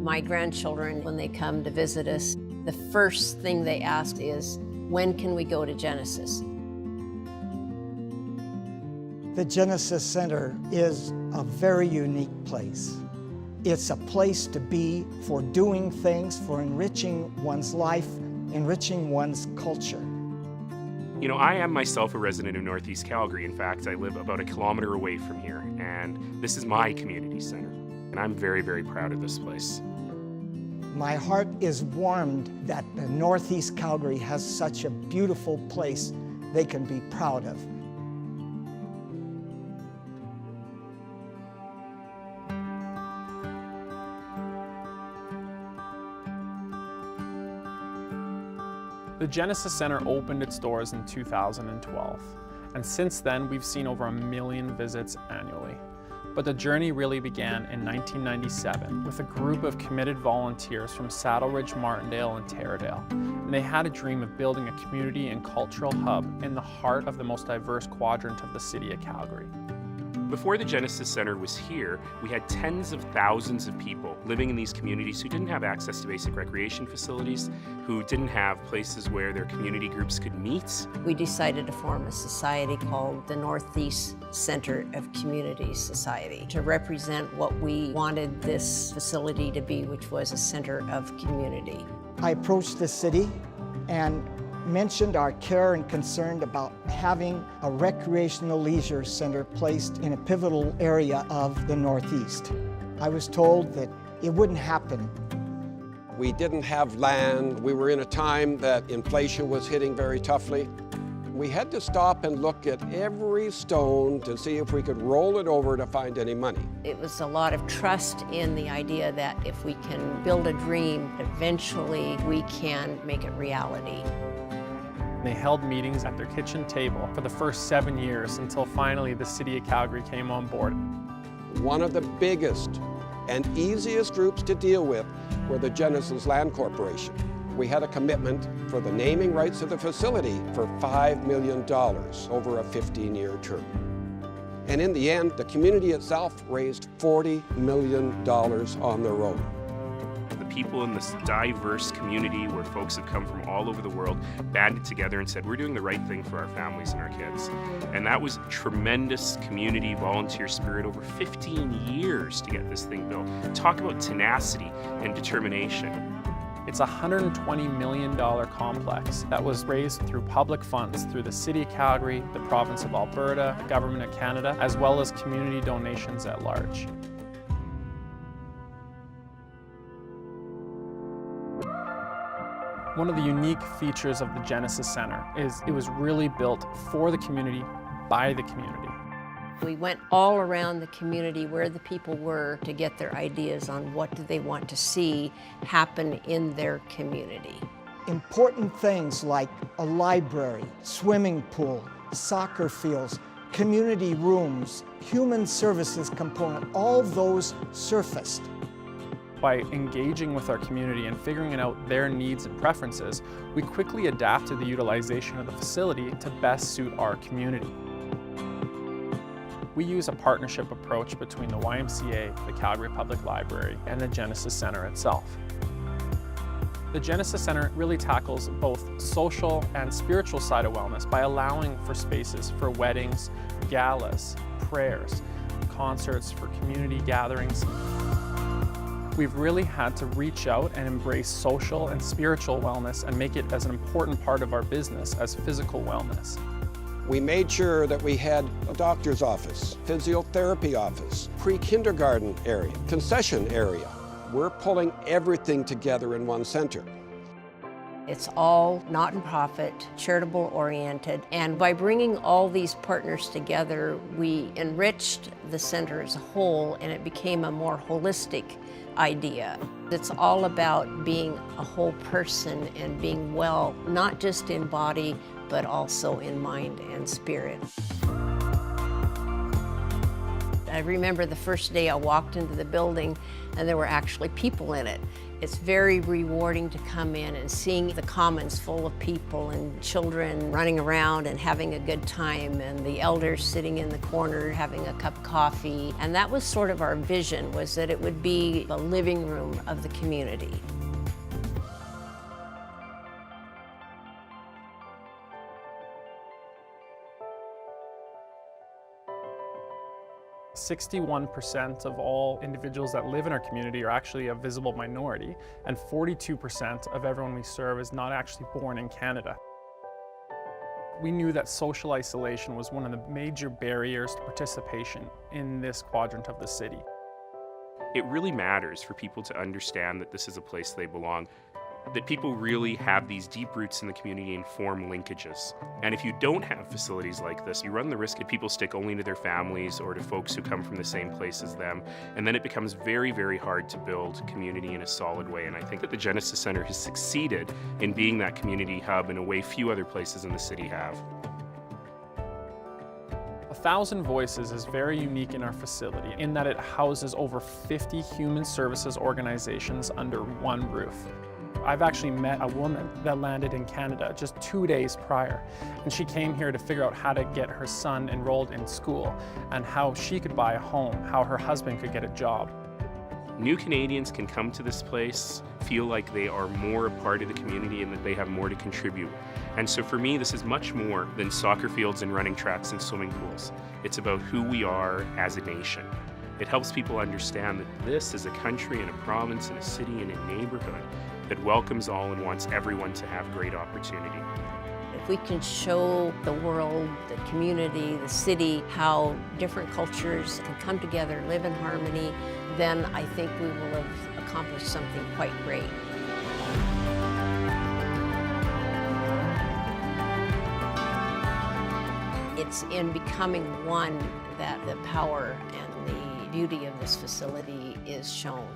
My grandchildren, when they come to visit us, the first thing they ask is, when can we go to Genesis? The Genesis Center is a very unique place. It's a place to be for doing things, for enriching one's life, enriching one's culture. You know, I am myself a resident of Northeast Calgary. In fact, I live about a kilometer away from here, and this is my community center. And I'm very, very proud of this place. My heart is warmed that the Northeast Calgary has such a beautiful place they can be proud of. The Genesis Center opened its doors in 2012, and since then we've seen over 1 million visits annually. But the journey really began in 1997 with a group of committed volunteers from Saddle Ridge, Martindale, and Taradale. And they had a dream of building a community and cultural hub in the heart of the most diverse quadrant of the city of Calgary. Before the Genesis Center was here, we had tens of thousands of people living in these communities who didn't have access to basic recreation facilities, who didn't have places where their community groups could meet. We decided to form a society called the Northeast Center of Communities Society to represent what we wanted this facility to be, which was a center of community. I approached the city and mentioned our care and concern about having a recreational leisure center placed in a pivotal area of the Northeast. I was told that it wouldn't happen. We didn't have land. We were in a time that inflation was hitting very toughly. We had to stop and look at every stone to see if we could roll it over to find any money. It was a lot of trust in the idea that if we can build a dream, eventually we can make it reality. They held meetings at their kitchen table for the first 7 years until finally the city of Calgary came on board. One of the biggest and easiest groups to deal with were the Genesis Land Corporation. We had a commitment for the naming rights of the facility for $5 million over a 15-year term. And in the end, the community itself raised $40 million on their own. People in this diverse community where folks have come from all over the world banded together and said, we're doing the right thing for our families and our kids. And that was tremendous community volunteer spirit over 15 years to get this thing built. Talk about tenacity and determination. It's a $120 million complex that was raised through public funds through the City of Calgary, the Province of Alberta, the Government of Canada, as well as community donations at large. One of the unique features of the Genesis Center is it was really built for the community, by the community. We went all around the community where the people were to get their ideas on what do they want to see happen in their community. Important things like a library, swimming pool, soccer fields, community rooms, human services component, all those surfaced. By engaging with our community and figuring out their needs and preferences, we quickly adapted the utilization of the facility to best suit our community. We use a partnership approach between the YMCA, the Calgary Public Library, and the Genesis Center itself. The Genesis Center really tackles both social and spiritual side of wellness by allowing for spaces for weddings, galas, prayers, concerts, for community gatherings. We've really had to reach out and embrace social and spiritual wellness and make it as an important part of our business as physical wellness. We made sure that we had a doctor's office, physiotherapy office, pre-kindergarten area, concession area. We're pulling everything together in one center. It's all not-for-profit, charitable-oriented, and by bringing all these partners together, we enriched the center as a whole, and it became a more holistic idea. It's all about being a whole person and being well, not just in body, but also in mind and spirit. I remember the first day I walked into the building and there were actually people in it. It's very rewarding to come in and seeing the commons full of people and children running around and having a good time, and the elders sitting in the corner having a cup of coffee. And that was sort of our vision, was that it would be the living room of the community. 61% of all individuals that live in our community are actually a visible minority, and 42% of everyone we serve is not actually born in Canada. We knew that social isolation was one of the major barriers to participation in this quadrant of the city. It really matters for people to understand that this is a place they belong, that people really have these deep roots in the community and form linkages. And if you don't have facilities like this, you run the risk that people stick only to their families or to folks who come from the same place as them, and then it becomes very, very hard to build community in a solid way. And I think that the Genesis Center has succeeded in being that community hub in a way few other places in the city have. 1,000 Voices is very unique in our facility in that it houses over 50 human services organizations under one roof. I've actually met a woman that landed in Canada just 2 days prior, and she came here to figure out how to get her son enrolled in school and how she could buy a home, how her husband could get a job. New Canadians can come to this place, feel like they are more a part of the community and that they have more to contribute. And so for me, this is much more than soccer fields and running tracks and swimming pools. It's about who we are as a nation. It helps people understand that this is a country and a province and a city and a neighborhood that welcomes all and wants everyone to have great opportunity. If we can show the world, the community, the city, how different cultures can come together, live in harmony, then I think we will have accomplished something quite great. It's in becoming one that the power and the beauty of this facility is shown.